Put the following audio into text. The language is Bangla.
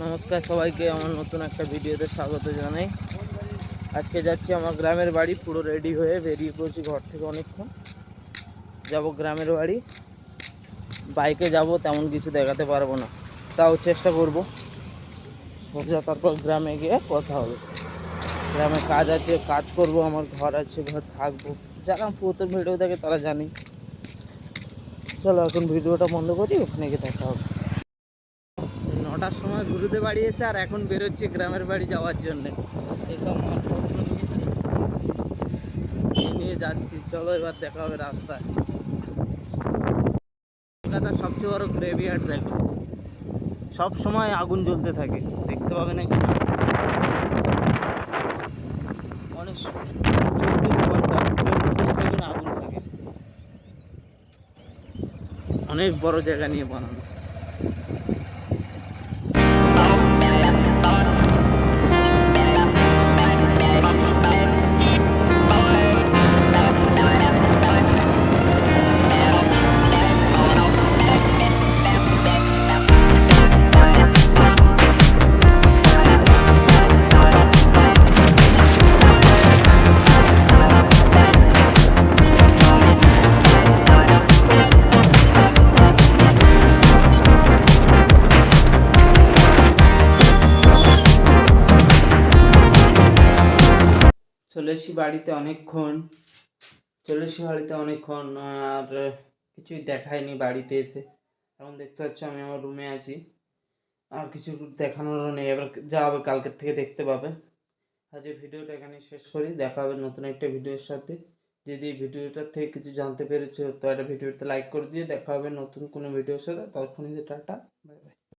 নমস্কার সবাইকে, আমার নতুন একটা ভিডিওতে স্বাগত জানাই। আজকে যাচ্ছি আমার গ্রামের বাড়ি, পুরো রেডি হয়ে বেরিয়ে পড়েছি ঘর থেকে। অনেকক্ষণ যাব গ্রামের বাড়ি। বাইকে যাব, তেমন কিছু দেখাতে পারবো না, তাও চেষ্টা করব সোজা। তারপর গ্রামে গিয়ে কথা হবে। গ্রামে কাজ আছে, কাজ করব, আমার ঘর আছে, ঘর থাকবো। যারা প্রথম ভিডিও দেখে তারা জানি। চলো এখন ভিডিওটা বন্ধ করি, ওখানে গিয়ে দেখা হবে। 9টার সময় গুরুদের বাড়ি এসে আর এখন বেরোচ্ছি গ্রামের বাড়ি যাওয়ার জন্যে। এইসব মালপত্র নিয়েছি, নিয়ে যাচ্ছি। চলো এবার দেখা হবে রাস্তায়। কলকাতার সবচেয়ে বড় গ্রেভিয়ার্ড দেখো, সব সময় আগুন জ্বলতে থাকে, দেখতে পাবে নাকি অনেক 24 ঘন্টা 24/7 আগুন থাকে। অনেক বড় জায়গা নিয়ে বানানো। চলে এসেছি বাড়িতে অনেকক্ষণ আর কিছুই দেখায়নি বাড়িতে এসে। এখন দেখতে পাচ্ছি আমি আমার রুমে আছি, আর কিছু দেখানোরও নেই। এবার যা হবে কালকের থেকে দেখতে পাবে। আজ এই ভিডিওটা এখানে শেষ করি, দেখা হবে নতুন একটা ভিডিওর সাথে। যদি এই ভিডিওটার থেকে কিছু জানতে পেরেছো তো একটা ভিডিওতে লাইক করে দিয়ে দেখা হবে নতুন কোনো ভিডিওর সাথে। ততক্ষণ টাটা, বাই বাই।